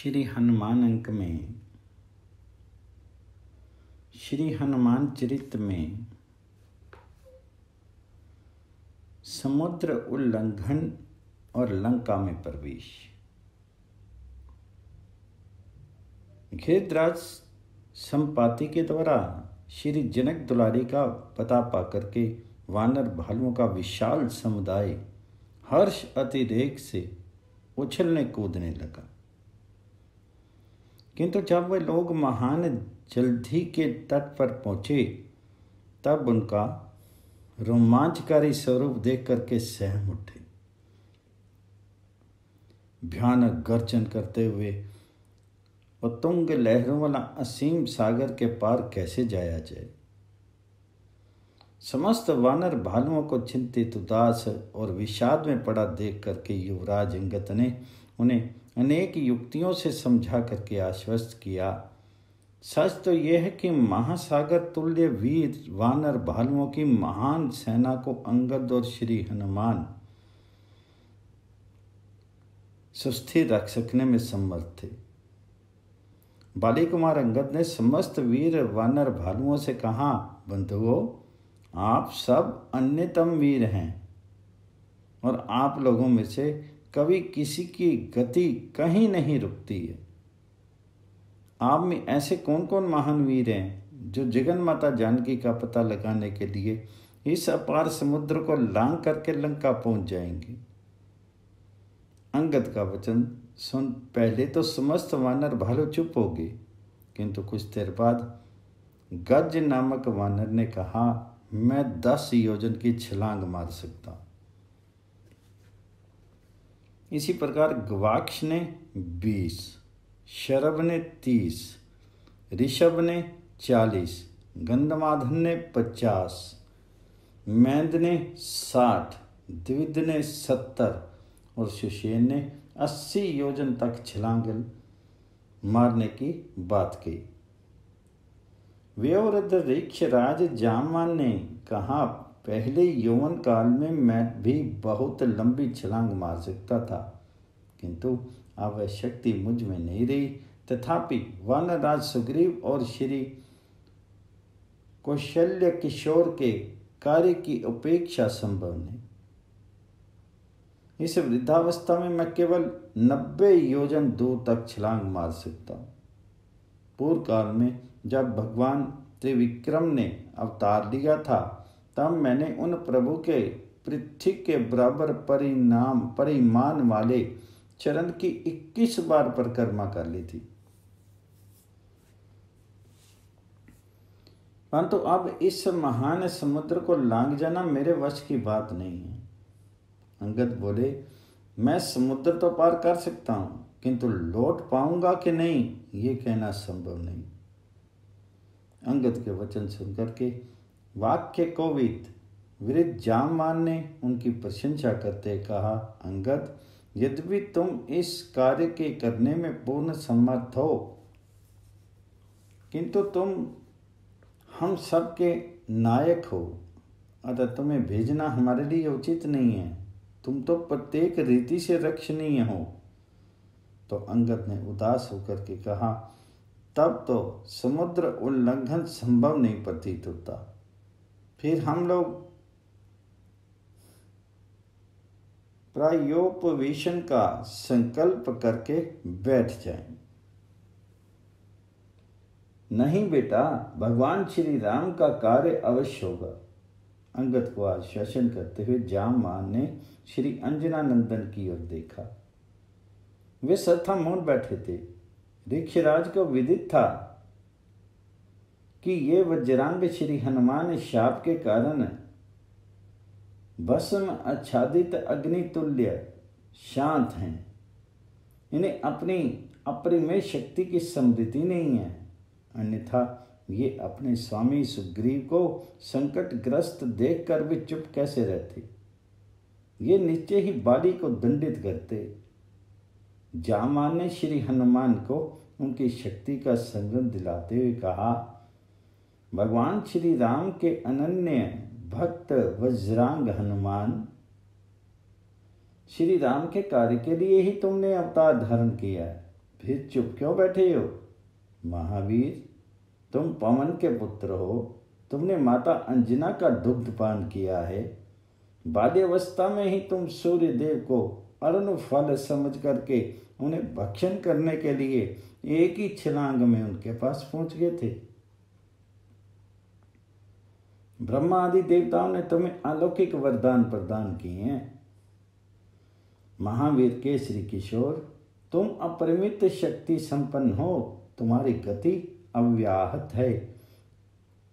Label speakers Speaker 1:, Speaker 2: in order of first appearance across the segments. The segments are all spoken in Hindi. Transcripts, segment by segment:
Speaker 1: श्री हनुमान अंक में श्री हनुमान चरित्र में समुद्र उल्लंघन और लंका में प्रवेश। घृतराज संपाति के द्वारा श्री जनक दुलारी का पता पाकर के वानर भालुओं का विशाल समुदाय हर्ष अतिरेक से उछलने कूदने लगा। किंतु जब वे लोग महान जलधि के तट पर पहुंचे तब उनका रोमांचकारी स्वरूप देख करके सहम उठे। भयानक गर्जन करते हुए उत्तुंग लहरों वाला असीम सागर के पार कैसे जाया जाए। समस्त वानर भालुओं को चिंतित, उदास और विषाद में पड़ा देख करके युवराज अंगद ने उन्हें अनेक युक्तियों से समझा करके आश्वस्त किया। सच तो यह है कि महासागर तुल्य वीर वानर भालुओं की महान सेना को अंगद और श्री हनुमान सुस्थिर रख सकने में समर्थ थे। बाली कुमार अंगद ने समस्त वीर वानर भालुओं से कहा, बंधुओं, आप सब अन्यतम वीर हैं और आप लोगों में से कभी किसी की गति कहीं नहीं रुकती है। आप में ऐसे कौन कौन महान वीर हैं जो जगन माता जानकी का पता लगाने के लिए इस अपार समुद्र को लांघ करके लंका पहुंच जाएंगे। अंगद का वचन सुन पहले तो समस्त वानर भालू चुप हो गए, किंतु कुछ देर बाद गज नामक वानर ने कहा, मैं 10 योजन की छलांग मार सकता हूं। इसी प्रकार गवाक्ष ने 20, शरभ ने 30, ऋषभ ने 40, गंधमादन ने 50, मैंद ने 60, द्विद ने 70 और सुषेण ने 80 योजन तक छलांग मारने की बात कही। व्यवृद्ध ऋक्षराज जामवान ने कहा, पहले यौवन काल में मैं भी बहुत लंबी छलांग मार सकता था, किंतु अब वह शक्ति मुझ में नहीं रही। तथापि वानरराज सुग्रीव और श्री कौशल्य किशोर के कार्य की उपेक्षा संभव नहीं। इस वृद्धावस्था में मैं केवल 90 योजन दूर तक छलांग मार सकता हूँ। पूर्व काल में जब भगवान त्रिविक्रम ने अवतार लिया था तब मैंने उन प्रभु के पृथ्वी के बराबर परिमाण वाले चरण की 21 बार परिक्रमा कर ली थी, परंतु अब इस महान समुद्र को लांघ जाना मेरे वश की बात नहीं है। अंगद बोले, मैं समुद्र तो पार कर सकता हूं, किंतु लौट पाऊंगा कि नहीं ये कहना संभव नहीं। अंगद के वचन सुनकर के वाक्य कोविद वृद्ध जामवान ने उनकी प्रशंसा करते कहा, अंगद, यद्यपि तुम इस कार्य के करने में पूर्ण समर्थ हो, किंतु तुम हम सब के नायक हो, अतः तुम्हें भेजना हमारे लिए उचित नहीं है। तुम तो प्रत्येक रीति से रक्षणीय हो। तो अंगद ने उदास होकर के कहा, तब तो समुद्र उल्लंघन संभव नहीं प्रतीत होता। फिर हम लोग प्रायोपवेशन का संकल्प करके बैठ जाएं। नहीं बेटा, भगवान श्री राम का कार्य अवश्य होगा। अंगद को आश्वासन करते हुए जामवान ने श्री अंजनानंदन की ओर देखा। वे सर्वथा मौन बैठे थे। ऋक्षराज को विदित था कि ये वज्रांग श्री हनुमान शाप के कारण भस्म आच्छादित अग्नि तुल्य शांत हैं। इन्हें अपनी अपरिमेय शक्ति की समृद्धि नहीं है, अन्यथा ये अपने स्वामी सुग्रीव को संकटग्रस्त देखकर भी चुप कैसे रहते। ये निश्चय ही बाली को दंडित करते। जामवान ने श्री हनुमान को उनकी शक्ति का संगम दिलाते हुए कहा, भगवान श्री राम के अनन्य भक्त वज्रांग हनुमान, श्री राम के कार्य के लिए ही तुमने अवतार धारण किया है। फिर चुप क्यों बैठे हो? महावीर, तुम पवन के पुत्र हो, तुमने माता अंजना का दुग्धपान किया है। बाल्यावस्था में ही तुम सूर्य देव को अरुण फल समझ करके उन्हें भक्षण करने के लिए एक ही छलांग में उनके पास पहुंच गए थे। ब्रह्मा आदि देवताओं ने तुम्हें अलौकिक वरदान प्रदान किए हैं। महावीर केसरी किशोर, तुम अपरिमित शक्ति संपन्न हो, तुम्हारी गति अव्याहत है।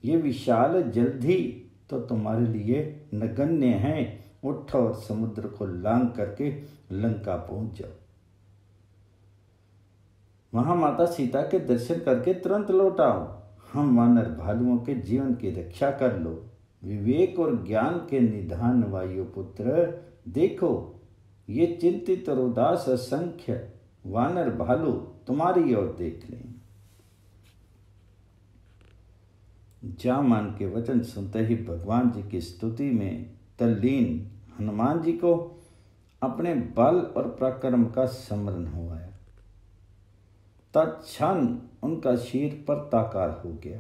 Speaker 1: ये विशाल जलधि तो तुम्हारे लिए नगण्य है। उठो और समुद्र को लांग करके लंका पहुंच जाओ। वहां माता सीता के दर्शन करके तुरंत लौट आओ। हम वानर भालुओं के जीवन की रक्षा कर लो। विवेक और ज्ञान के निधान वायुपुत्र, देखो ये चिंतित और उदास असंख्य वानर भालू तुम्हारी ओर देख लें। जामान के वचन सुनते ही भगवान जी की स्तुति में तल्लीन हनुमान जी को अपने बल और पराक्रम का स्मरण हो आया। तत्क्षण उनका शीर पर्वताकार हो गया।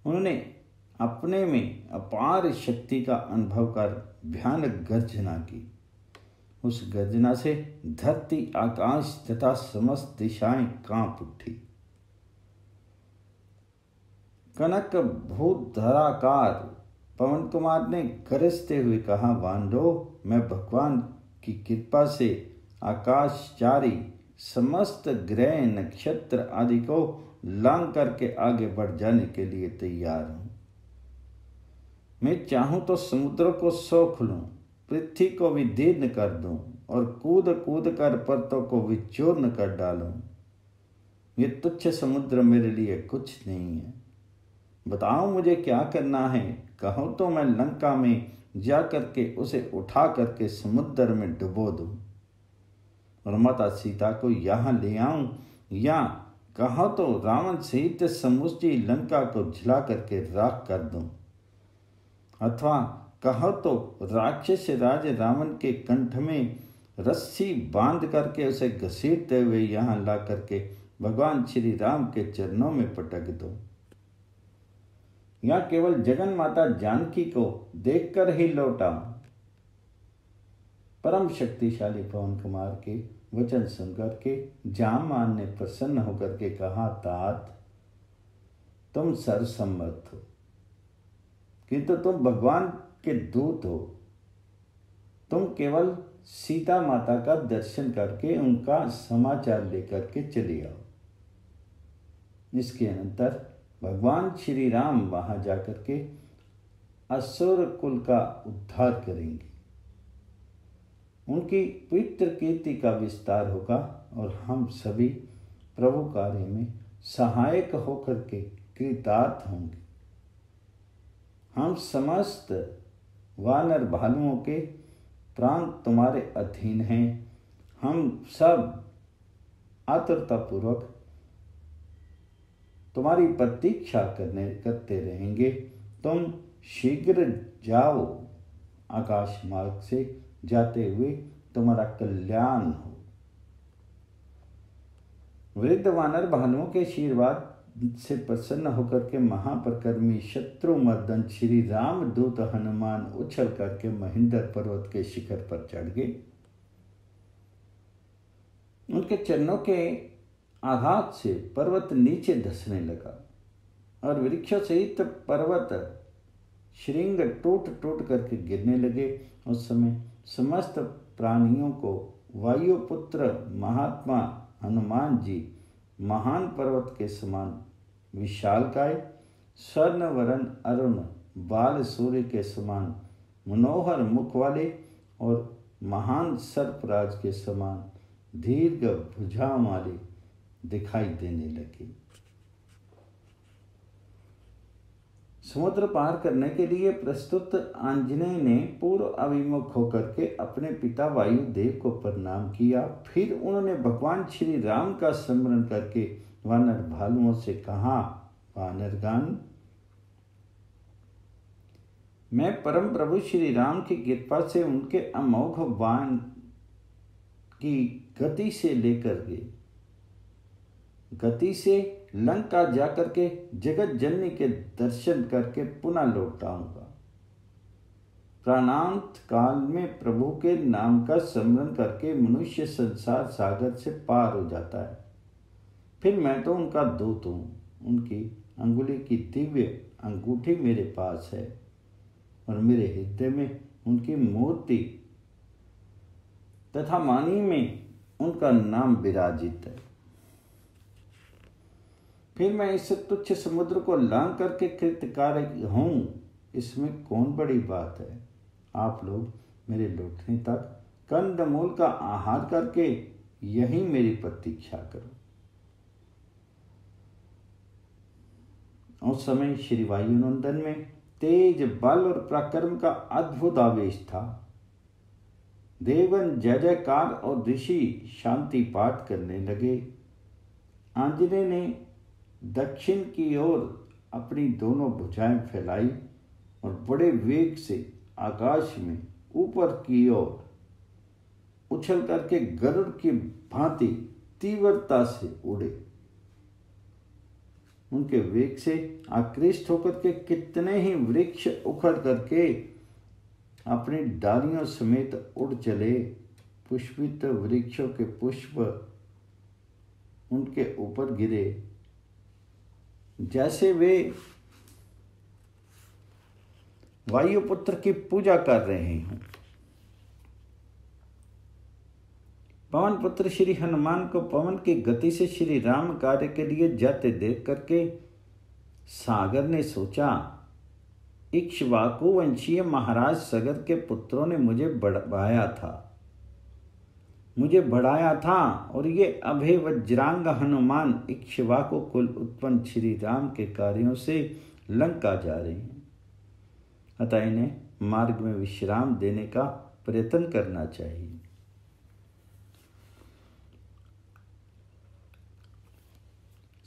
Speaker 1: उन्होंने अपने में अपार शक्ति का अनुभव कर भयानक गर्जना की। उस गर्जना से धरती, आकाश तथा समस्त दिशाएं कांप उठी। कनक भूत धराकार पवन कुमार ने गरजते हुए कहा, वानरो, मैं भगवान की कृपा से आकाशचारी समस्त ग्रह नक्षत्र आदि को लांग करके आगे बढ़ जाने के लिए तैयार हूं। मैं चाहूं तो समुद्र को सोख लूं, पृथ्वी को विदीर्ण कर दूं और कूद कूद कर पर्वतों को विचूर्ण कर डालूं। ये तुच्छ समुद्र मेरे लिए कुछ नहीं है। बताओ मुझे क्या करना है? कहो तो मैं लंका में जा करके उसे उठा करके समुद्र में डुबो दूं और माता सीता को यहाँ ले आऊं, या कहो तो रावण सहित समूची लंका को जला करके राख कर दूं, अथवा कहो तो राक्षस राज रावण के कंठ में रस्सी बांध करके उसे घसीटते हुए यहाँ ला करके भगवान श्री राम के चरणों में पटक दो, या केवल जगन माता जानकी को देखकर ही लौटा। परम शक्तिशाली पवन कुमार के वचन सुनकर के जामान ने प्रसन्न होकर के कहा, तात, तुम सर्वसम्मत हो, किंतु तुम भगवान के दूत हो। तुम केवल सीता माता का दर्शन करके उनका समाचार लेकर के चले आओ। इसके अनंतर भगवान श्री राम वहां जाकर के असुर कुल का उद्धार करेंगे। उनकी पवित्र कीर्ति का विस्तार होगा और हम सभी प्रभु कार्य में सहायक होकर के कृतार्थ होंगे। हम समस्त वानर भालुओं के प्राण तुम्हारे अधीन हैं। हम सब आतुरतापूर्वक तुम्हारी प्रतीक्षा करते रहेंगे। तुम शीघ्र जाओ, आकाश मार्ग से जाते हुए तुम्हारा कल्याण हो। वृद्ध वानर भालुओं के आशीर्वाद से प्रसन्न होकर के महाप्रकर्मी शत्रु मर्दन श्री राम दूत हनुमान उछल करके महेंद्र पर्वत के शिखर पर चढ़ गए। उनके चरणों के आघात से पर्वत नीचे धंसने लगा और वृक्षों सहित पर्वत श्रृंग टूट टूट करके गिरने लगे। उस समय समस्त प्राणियों को वायुपुत्र महात्मा हनुमान जी महान पर्वत के समान विशालकाय, स्वर्णवरण अरुण बाल सूर्य के समान मनोहर मुख वाले और महान सर्पराज के समान दीर्घ भुजाओं वाले दिखाई देने लगे। समुद्र पार करने के लिए प्रस्तुत आंजनेय ने पूर्व अभिमुख होकर के अपने पिता वायुदेव को प्रणाम किया। फिर उन्होंने भगवान श्री राम का स्मरण करके वानर भालुओं से कहा, वानरगण, मैं परम प्रभु श्री राम की कृपा से उनके अमोघ बाण की गति से लेकर के गति से लंका जाकर के जगत जननी के दर्शन करके पुनः लौट आऊंगा। प्राणांत काल में प्रभु के नाम का स्मरण करके मनुष्य संसार सागर से पार हो जाता है। फिर मैं तो उनका दूत हूँ। उनकी अंगुली की दिव्य अंगूठी मेरे पास है और मेरे हृदय में उनकी मूर्ति तथा वाणी में उनका नाम विराजित है। फिर मैं इस तुच्छ समुद्र को लांघ करके कृतकार्य हूँ, इसमें कौन बड़ी बात है। आप लोग मेरे लौटने तक कंदमूल का आहार करके यहीं मेरी प्रतीक्षा करो। उस समय श्री वायुनंदन में तेज, बल और पराक्रम का अद्भुत आवेश था। देवगण जय जयकार और ऋषि शांति पाठ करने लगे। आंजनेय ने दक्षिण की ओर अपनी दोनों भुजाएं फैलाई और बड़े वेग से आकाश में ऊपर की ओर उछल करके गरुड़ की भांति तीव्रता से उड़े। उनके वेग से आकृष्ट होकर के कितने ही वृक्ष उखड़ करके अपनी डालियों समेत उड़ चले। पुष्पित वृक्षों के पुष्प उनके ऊपर गिरे, जैसे वे वायुपुत्र की पूजा कर रहे हों। पवन पुत्र श्री हनुमान को पवन की गति से श्री राम कार्य के लिए जाते देख करके सागर ने सोचा, इक्ष्वाकु वंशीय महाराज सगर के पुत्रों ने मुझे बढ़ाया था और ये अभय वज्रांग हनुमान इक्ष्वाकु कुल उत्पन्न श्री राम के कार्यों से लंका जा रहे हैं। अतः इन्हें मार्ग में विश्राम देने का प्रयत्न करना चाहिए।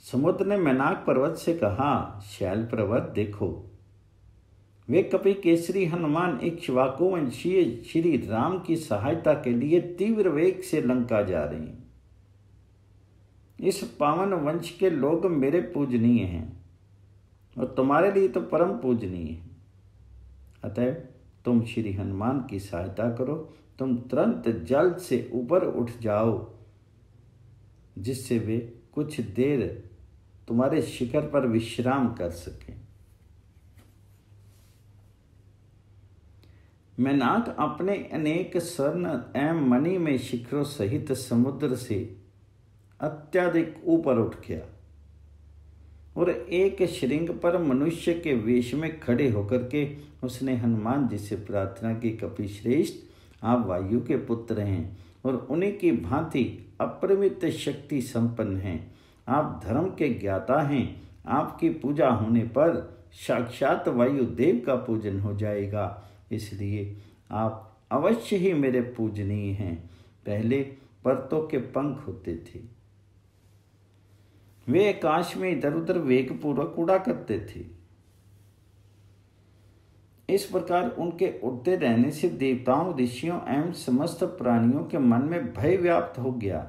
Speaker 1: समुद्र ने मैनाक पर्वत से कहा, शैल पर्वत देखो, वे कपि केसरी हनुमान इक्ष्वाकु वंशीय श्री राम की सहायता के लिए तीव्र वेग से लंका जा रहे हैं। इस पावन वंश के लोग मेरे पूजनीय हैं और तुम्हारे लिए तो परम पूजनीय है। अतः तुम श्री हनुमान की सहायता करो। तुम तुरंत जल से ऊपर उठ जाओ, जिससे वे कुछ देर तुम्हारे शिखर पर विश्राम कर सकें। मैनाक अपने अनेक स्वर्ण एवं मणि में शिखरों सहित समुद्र से अत्यधिक ऊपर उठ गया और एक श्रृंग पर मनुष्य के वेश में खड़े होकर के उसने हनुमान जी से प्रार्थना की, कपिश्रेष्ठ, आप वायु के पुत्र हैं और उन्हीं की भांति अपरिमित शक्ति संपन्न हैं। आप धर्म के ज्ञाता हैं। आपकी पूजा होने पर साक्षात वायुदेव का पूजन हो जाएगा, इसलिए आप अवश्य ही मेरे पूजनीय हैं। पहले पर्तों के पंख होते थे, वे आकाश में इधर उधर वेग पूर्वक उड़ा करते थे। इस प्रकार उनके उड़ते रहने से देवताओं, ऋषियों एवं समस्त प्राणियों के मन में भय व्याप्त हो गया।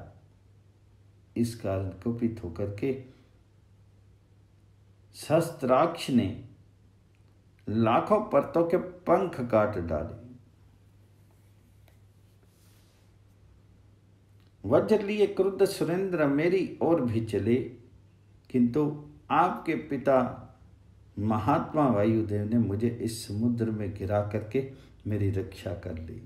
Speaker 1: इस कारण कुपित होकर के सहस्त्राक्ष ने लाखों पर्तों के पंख काट डाले। वज्र लिए क्रुद्ध सुरेंद्र मेरी ओर भी चले, किंतु आपके पिता महात्मा वायुदेव ने मुझे इस समुद्र में गिरा करके मेरी रक्षा कर ली।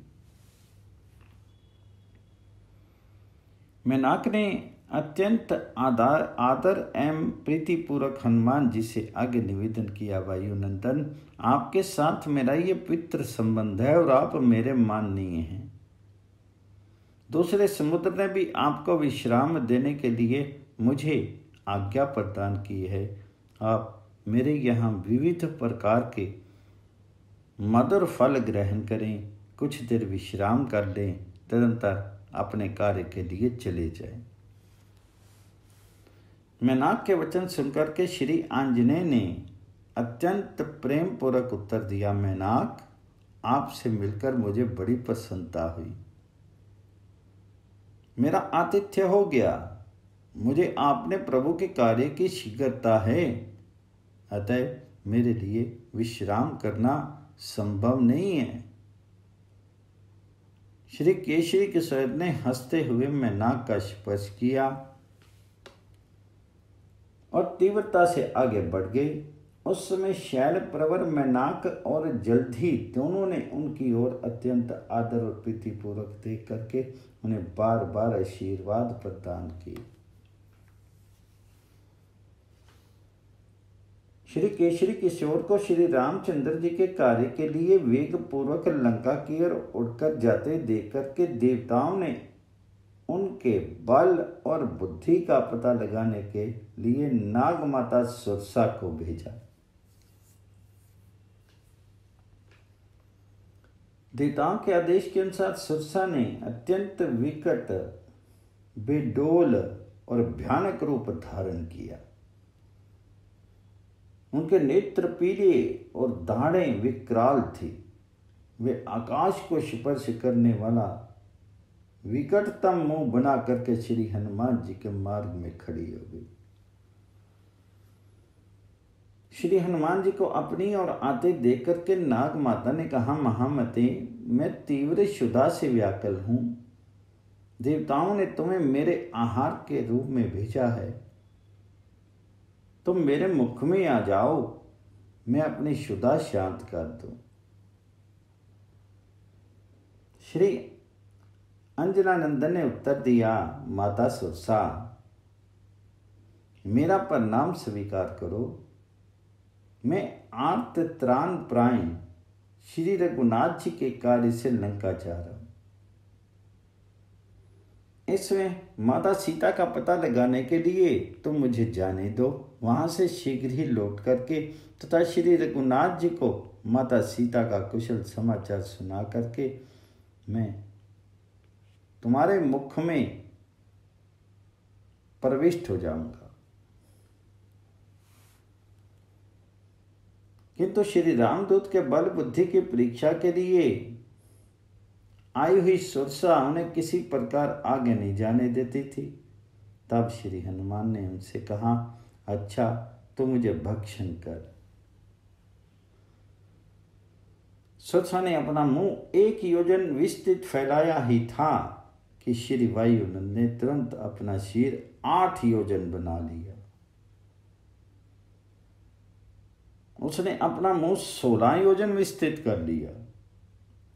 Speaker 1: मैनाक ने अत्यंत आदर एवं प्रीतिपूर्वक हनुमान जी से आगे निवेदन किया, वायुनंदन, आपके साथ मेरा ये पवित्र संबंध है और आप मेरे माननीय हैं। दूसरे समुद्र ने भी आपको विश्राम देने के लिए मुझे आज्ञा प्रदान की है। आप मेरे यहाँ विविध प्रकार के मधुर फल ग्रहण करें, कुछ देर विश्राम कर लें, तदनंतर अपने कार्य के लिए चले जाएं। मैनाक के वचन सुनकर के श्री आंजनेय ने अत्यंत प्रेम पूर्वक उत्तर दिया, मैनाक, आपसे मिलकर मुझे बड़ी प्रसन्नता हुई। मेरा आतिथ्य हो गया। मुझे आपने प्रभु के कार्य की शीघ्रता है, अतः मेरे लिए विश्राम करना संभव नहीं है। श्री केशरी किशोर ने हंसते हुए मैनाक का स्पर्श किया और तीव्रता से आगे बढ़ गए। उस समय शैल प्रवर मैनाक और जलधि दोनों ने उनकी ओर अत्यंत आदर और प्रीतिपूर्वक देख करके उन्हें बार बार आशीर्वाद प्रदान किए। श्री केशरी किशोर को श्री रामचंद्र जी के कार्य के लिए वेग पूर्वक लंका की ओर उड़कर जाते देख करके देवताओं ने उनके बल और बुद्धि का पता लगाने के लिए नाग माता सुरसा को भेजा। देवताओं के आदेश के अनुसार सुरसा ने अत्यंत विकट, बेडोल और भयानक रूप धारण किया। उनके नेत्र पीले और दाढ़ें विकराल थी। वे आकाश को स्पर्श करने वाला विकटतम मुंह बना करके श्री हनुमान जी के मार्ग में खड़ी हो गई। श्री हनुमान जी को अपनी ओर आते देख करके नाग माता ने कहा, महामते, मैं तीव्र क्षुधा से व्याकुल हूं। देवताओं ने तुम्हें मेरे आहार के रूप में भेजा है। तुम मेरे मुख में आ जाओ, मैं अपनी क्षुधा शांत कर दूं। श्री अंजनानंदन ने उत्तर दिया, माता सुरसा, मेरा प्रणाम स्वीकार करो। मैं आर्त त्राण प्राण श्री रघुनाथ जी के कार्य से लंका जा रहा हूं। इसमें माता सीता का पता लगाने के लिए तुम मुझे जाने दो। वहां से शीघ्र ही लौट करके तथा श्री रघुनाथ जी को माता सीता का कुशल समाचार सुना करके मैं तुम्हारे मुख में प्रविष्ट हो जाऊंगा। किंतु श्री रामदूत के बल बुद्धि की परीक्षा के लिए आई हुई सुरसा उन्हें किसी प्रकार आगे नहीं जाने देती थी। तब श्री हनुमान ने उनसे कहा, अच्छा तो मुझे भक्षण कर। सुरसा ने अपना मुंह 1 योजन विस्तृत फैलाया ही था कि श्री वायुनंद ने तुरंत अपना सिर 8 योजन बना लिया। उसने अपना मुंह 16 योजन विस्तृत कर लिया।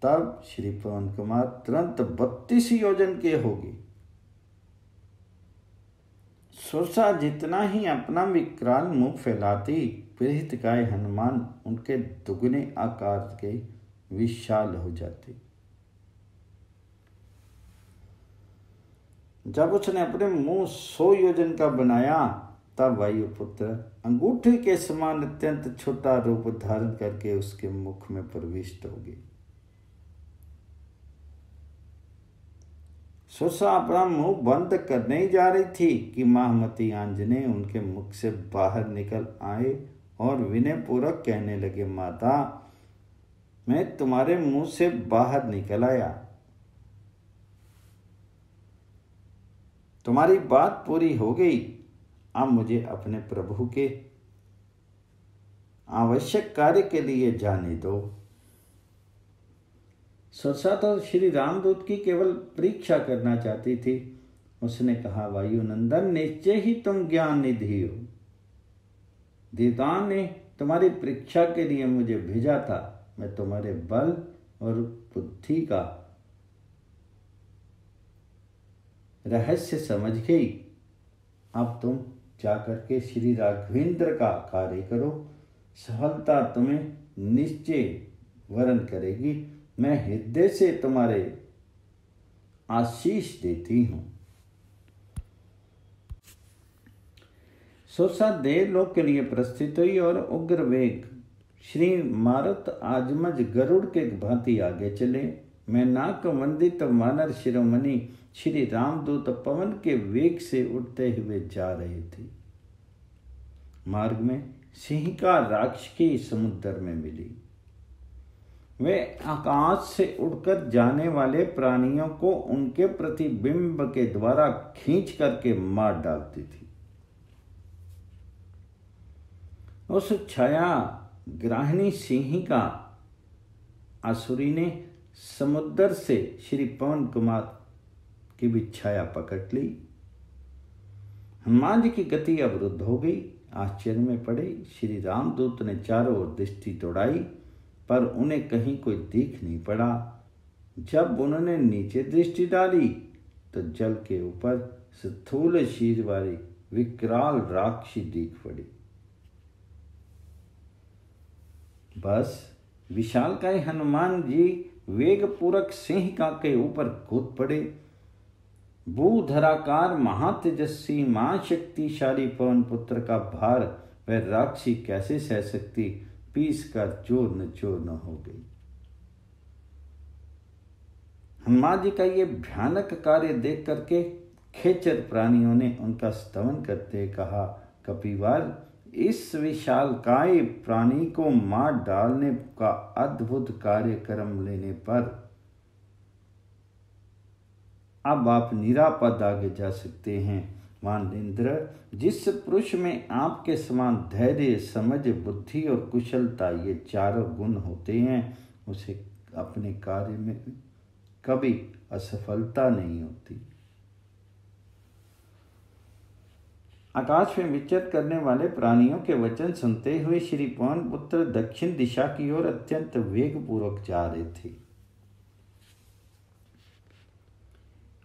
Speaker 1: तब श्री पवन कुमार तुरंत 32 योजन के हो गए। सुरसा जितना ही अपना विकराल मुंह फैलाती, पीड़ितकाय हनुमान उनके दुगने आकार के विशाल हो जाते। जब उसने अपने मुंह 100 योजन का बनाया, तब वायुपुत्र अंगूठे के समान अत्यंत छोटा रूप धारण करके उसके मुख में प्रविष्ट हो गई। सुरसा अपना मुंह बंद करने ही जा रही थी कि महामती आंजनेय उनके मुख से बाहर निकल आए और विनय पूर्वक कहने लगे, माता, मैं तुम्हारे मुंह से बाहर निकल आया। तुम्हारी बात पूरी हो गई। अब मुझे अपने प्रभु के आवश्यक कार्य के लिए जाने दो। सुरसा तो श्री रामदूत की केवल परीक्षा करना चाहती थी। उसने कहा, वायुनंदन, निश्चय ही तुम ज्ञान निधि हो। देवताओं ने तुम्हारी परीक्षा के लिए मुझे भेजा था। मैं तुम्हारे बल और बुद्धि का रहस्य समझ गई। अब तुम जाकर के श्री राघवेंद्र का कार्य करो। सफलता तुम्हें निश्चय वरण करेगी। मैं हृदय से तुम्हारे आशीष देती हूं। सुरसा देवलोक के लिए प्रस्थित हुई और उग्र वेग श्री मारुत आजमज गरुड़ के भांति आगे चले। मैनाक वंदित वानर शिरोमणि श्री रामदूत पवन के वेग से उड़ते हुए जा रहे थे। मार्ग में सिंहिका राक्षसी समुद्र में मिली। वे आकाश से उड़कर जाने वाले प्राणियों को उनके प्रतिबिंब के द्वारा खींच करके मार डालती थी। उस छाया ग्राहिणी सिंहिका आसुरी ने समुद्र से श्री पवन कुमार की भी छाया पकड़ ली। हनुमान जी की गति अवरुद्ध हो गई। आश्चर्य में पड़े श्री रामदूत ने चारों ओर दृष्टि दौड़ाई, पर उन्हें कहीं कोई दिख नहीं पड़ा। जब उन्होंने नीचे दृष्टि डाली तो जल के ऊपर स्थूल शीर वाली विकराल राक्षसी दिख पड़ी। बस विशालकाय हनुमान जी वेगपूर्वक सिंहिका के ऊपर कूद पड़े। भूधराकार महातेजस्वी महाशक्तिशाली पवन पुत्र का भार वह राक्षसी कैसे सह सकती, पीस कर चूर्ण चूर्ण हो गई। हनुमान जी का ये भयानक कार्य देख करके खेचर प्राणियों ने उनका स्तवन करते कहा, कपिवार, इस विशालकाय प्राणी को मार डालने का अद्भुत कार्यक्रम लेने पर अब आप निरापद आगे जा सकते हैं। मानवेंद्र, जिस पुरुष में आपके समान धैर्य, समझ, बुद्धि और कुशलता ये चारों गुण होते हैं, उसे अपने कार्य में कभी असफलता नहीं होती। आकाश में विचरण करने वाले प्राणियों के वचन सुनते हुए श्री पवन पुत्र दक्षिण दिशा की ओर अत्यंत वेगपूर्वक जा रहे थे।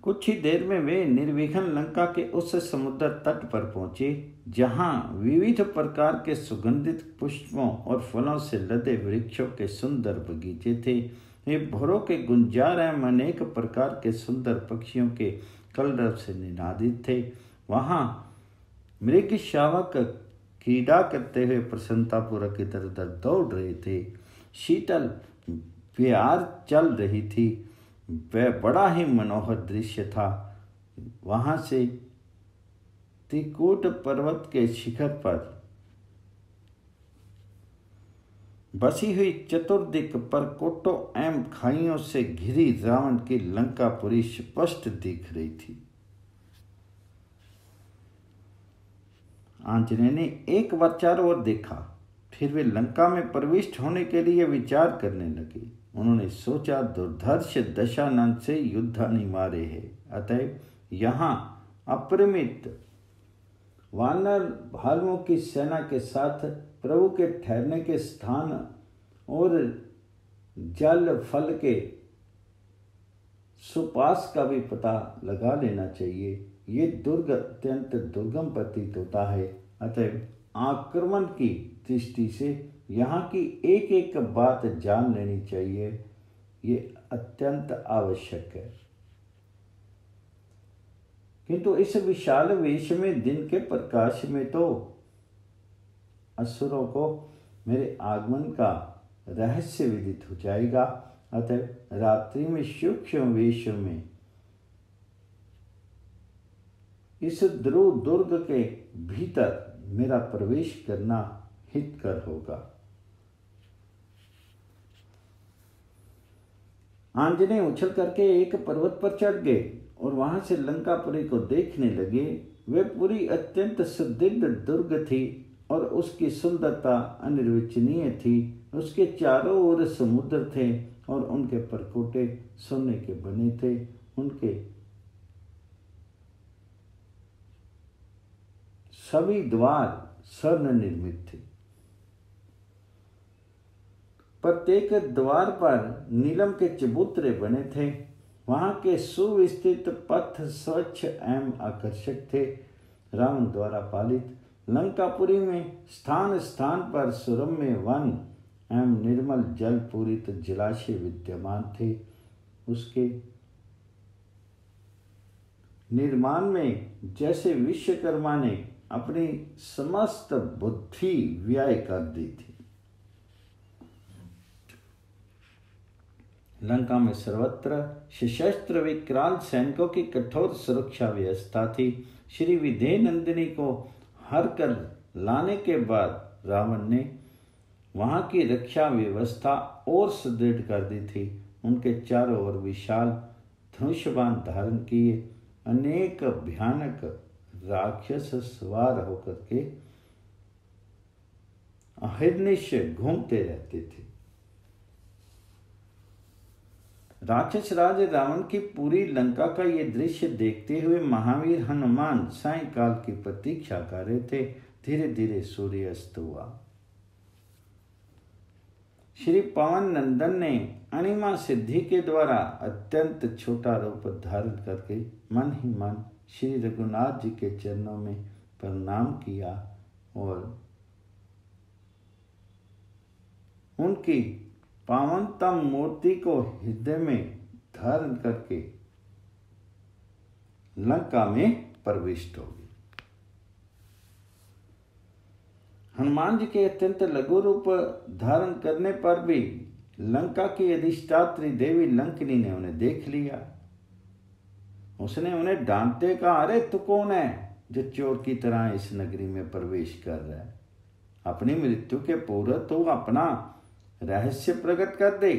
Speaker 1: कुछ ही देर में वे निर्विघ्न लंका के उस समुद्र तट पर पहुंचे जहां विविध प्रकार के सुगंधित पुष्पों और फलों से लदे वृक्षों के सुंदर बगीचे थे। वे भोरों के गुंजार एवं अनेक प्रकार के सुंदर पक्षियों के कलरव से निनादित थे। वहां मृग शावक क्रीड़ा करते हुए प्रसन्नतापूर्वक इधर उधर दौड़ रहे थे। शीतल प्यार चल रही थी। वह बड़ा ही मनोहर दृश्य था। वहां से त्रिकूट पर्वत के शिखर पर बसी हुई चतुर्दिक परकोटों एवं खाइयों से घिरी रावण की लंकापुरी स्पष्ट दिख रही थी। आंजनेय ने एक बार चारों ओर देखा, फिर वे लंका में प्रविष्ट होने के लिए विचार करने लगे। उन्होंने सोचा, दुर्धर्ष दशानन से युद्ध अनिवार्य है, अतएव यहाँ अपरिमित वानर भालुओं की सेना के साथ प्रभु के ठहरने के स्थान और जल फल के सुपास का भी पता लगा लेना चाहिए। ये दुर्ग अत्यंत दुर्गम प्रतीत होता है, अतएव आक्रमण की दृष्टि से यहाँ की एक एक बात जान लेनी चाहिए। ये अत्यंत आवश्यक है। किंतु इस विशाल वेश में दिन के प्रकाश में तो असुरों को मेरे आगमन का रहस्य विदित हो जाएगा, अतः रात्रि में सूक्ष्म वेश में इस ध्रुव दुर्ग के भीतर मेरा प्रवेश करना हितकर होगा। आंजनेय उछल करके एक पर्वत पर चढ़ गए और वहां से लंकापुरी को देखने लगे। वे पूरी अत्यंत सुदृढ़ दुर्ग थी और उसकी सुंदरता अनिर्वचनीय थी। उसके चारों ओर समुद्र थे और उनके परकोटे सोने के बने थे। उनके सभी द्वार स्वर्ण निर्मित थे। प्रत्येक द्वार पर नीलम के चबूतरे बने थे। वहां के सुविस्तृत पथ स्वच्छ एवं आकर्षक थे। रावण द्वारा पालित लंकापुरी में स्थान स्थान पर सुरम्य वन एवं निर्मल जल पूरित जलाशय विद्यमान थे। उसके निर्माण में जैसे विश्वकर्मा ने अपनी समस्त बुद्धि व्यय कर दी थी। लंका में सर्वत्र सशस्त्र विकराल सैनिकों की कठोर सुरक्षा व्यवस्था थी। श्री विदेह नंदिनी को हर कर लाने के बाद रावण ने वहां की रक्षा व्यवस्था और सुदृढ़ कर दी थी। उनके चारों ओर विशाल धनुष्यबाण धारण किए अनेक भयानक राक्षस सवार होकर के अहर्निश घूमते रहते थे। राक्षस राज रावण की पूरी लंका का ये दृश्य देखते हुए महावीर हनुमान सायंकाल की प्रतीक्षा कर रहे थे। धीरे धीरे सूर्य अस्त हुआ। श्री पवन नंदन ने अणिमा सिद्धि के द्वारा अत्यंत छोटा रूप धारण करके मन ही मन श्री रघुनाथ जी के चरणों में प्रणाम किया और उनकी पावनतम मूर्ति को हृदय में धारण करके लंका में प्रविष्ट हो गए। हनुमान जी के अत्यंत लघु रूप धारण करने पर भी लंका की अधिष्ठात्री देवी लंकिनी ने उन्हें देख लिया। उसने उन्हें डांटते कहा, अरे तू कौन है जो चोर की तरह इस नगरी में प्रवेश कर रहा है? अपनी मृत्यु के पूर्व तू अपना रहस्य प्रकट कर दे।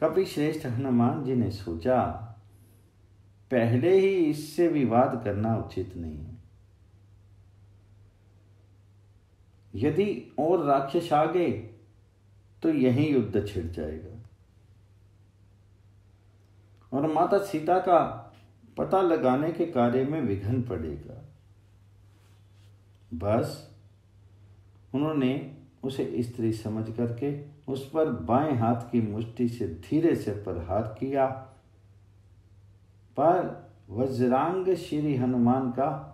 Speaker 1: कपि श्रेष्ठ हनुमान जी ने सोचा, पहले ही इससे विवाद करना उचित नहीं है। यदि और राक्षस आ गए तो यही युद्ध छिड़ जाएगा और माता सीता का पता लगाने के कार्य में विघ्न पड़ेगा। बस उन्होंने उसे स्त्री समझ करके उस पर बाएं हाथ की मुट्ठी से धीरे से प्रहार किया, पर वज्रांग श्री हनुमान का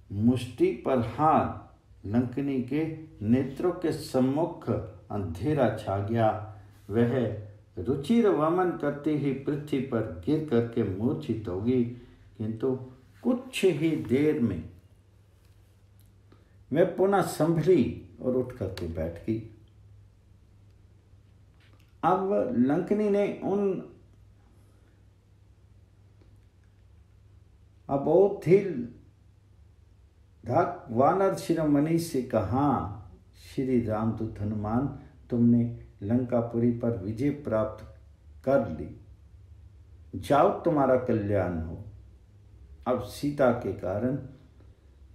Speaker 1: मुष्टि प्रहार लंकिनी के नेत्रों के सम्मुख अंधेरा छा गया। वह रुचिर वमन करते ही पृथ्वी पर गिर करके मूर्छित होगी, किंतु कुछ ही देर में वह पुनः संभली और उठ करके बैठ गई। अब लंकिनी ने उन अबोधिल वानर शिरोमणि से कहा, श्री रामदूत हनुमान, तुमने लंकापुरी पर विजय प्राप्त कर ली, जाओ तुम्हारा कल्याण हो। अब सीता के कारण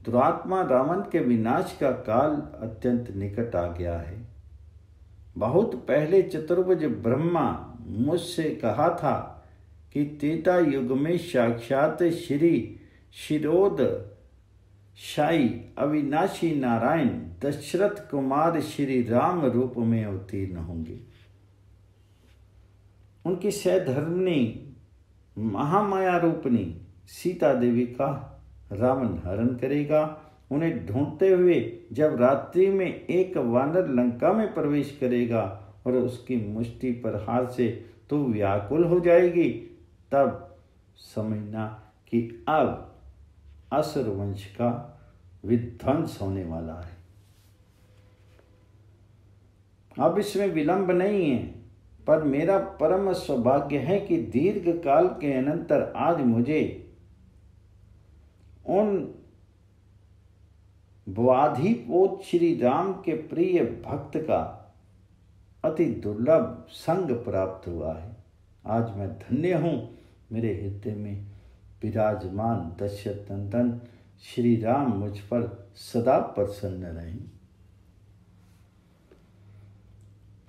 Speaker 1: दुरात्मा रावण के विनाश का काल अत्यंत निकट आ गया है। बहुत पहले चतुर्भुज ब्रह्मा मुझसे कहा था कि त्रेता युग में साक्षात श्री शिरोद शाही अविनाशी नारायण दशरथ कुमार श्री राम रूप में अवतीर्ण होंगे। उनकी सहधर्मिणी महामाया रूपनी सीता देवी का रावण हरण करेगा। उन्हें ढूंढते हुए जब रात्रि में एक वानर लंका में प्रवेश करेगा और उसकी मुष्टि पर हाथ से तो व्याकुल हो जाएगी, तब समझना कि अब असुर वंश का विध्वंस होने वाला है। अब इसमें विलंब नहीं है, पर मेरा परम सौभाग्य है कि दीर्घ काल के अनंतर आज मुझे उन वाधिपोत श्री राम के प्रिय भक्त का अति दुर्लभ संग प्राप्त हुआ है। आज मैं धन्य हूँ, मेरे हृदय में विराजमान दशरथ नंदन श्री राम मुझ पर सदा प्रसन्न रहें।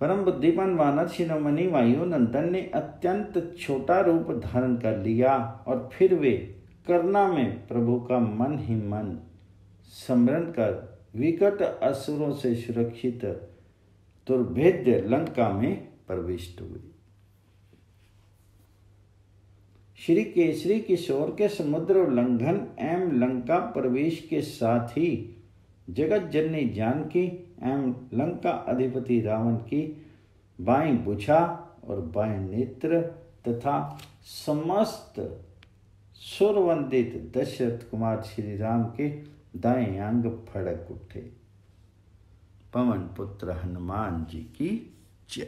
Speaker 1: परम बुद्धिमान वानर शिरोमणि वायुनंदन ने अत्यंत छोटा रूप धारण कर लिया और फिर वे करना में प्रभु का मन ही मन स्मरण कर विकट असुरों से सुरक्षित दुर्भेद्य लंका में प्रविष्ट हुए। श्री केसरी किशोर के समुद्र उल्लंघन एवं लंका प्रवेश के साथ ही जगत जननी जानकी एवं लंका अधिपति रावण की बाईं भुजा और बाएं नेत्र तथा समस्त सुरवंदित दशरथ कुमार श्री राम के दाएं अंग फड़क उठे। पवन पुत्र हनुमान जी की जय।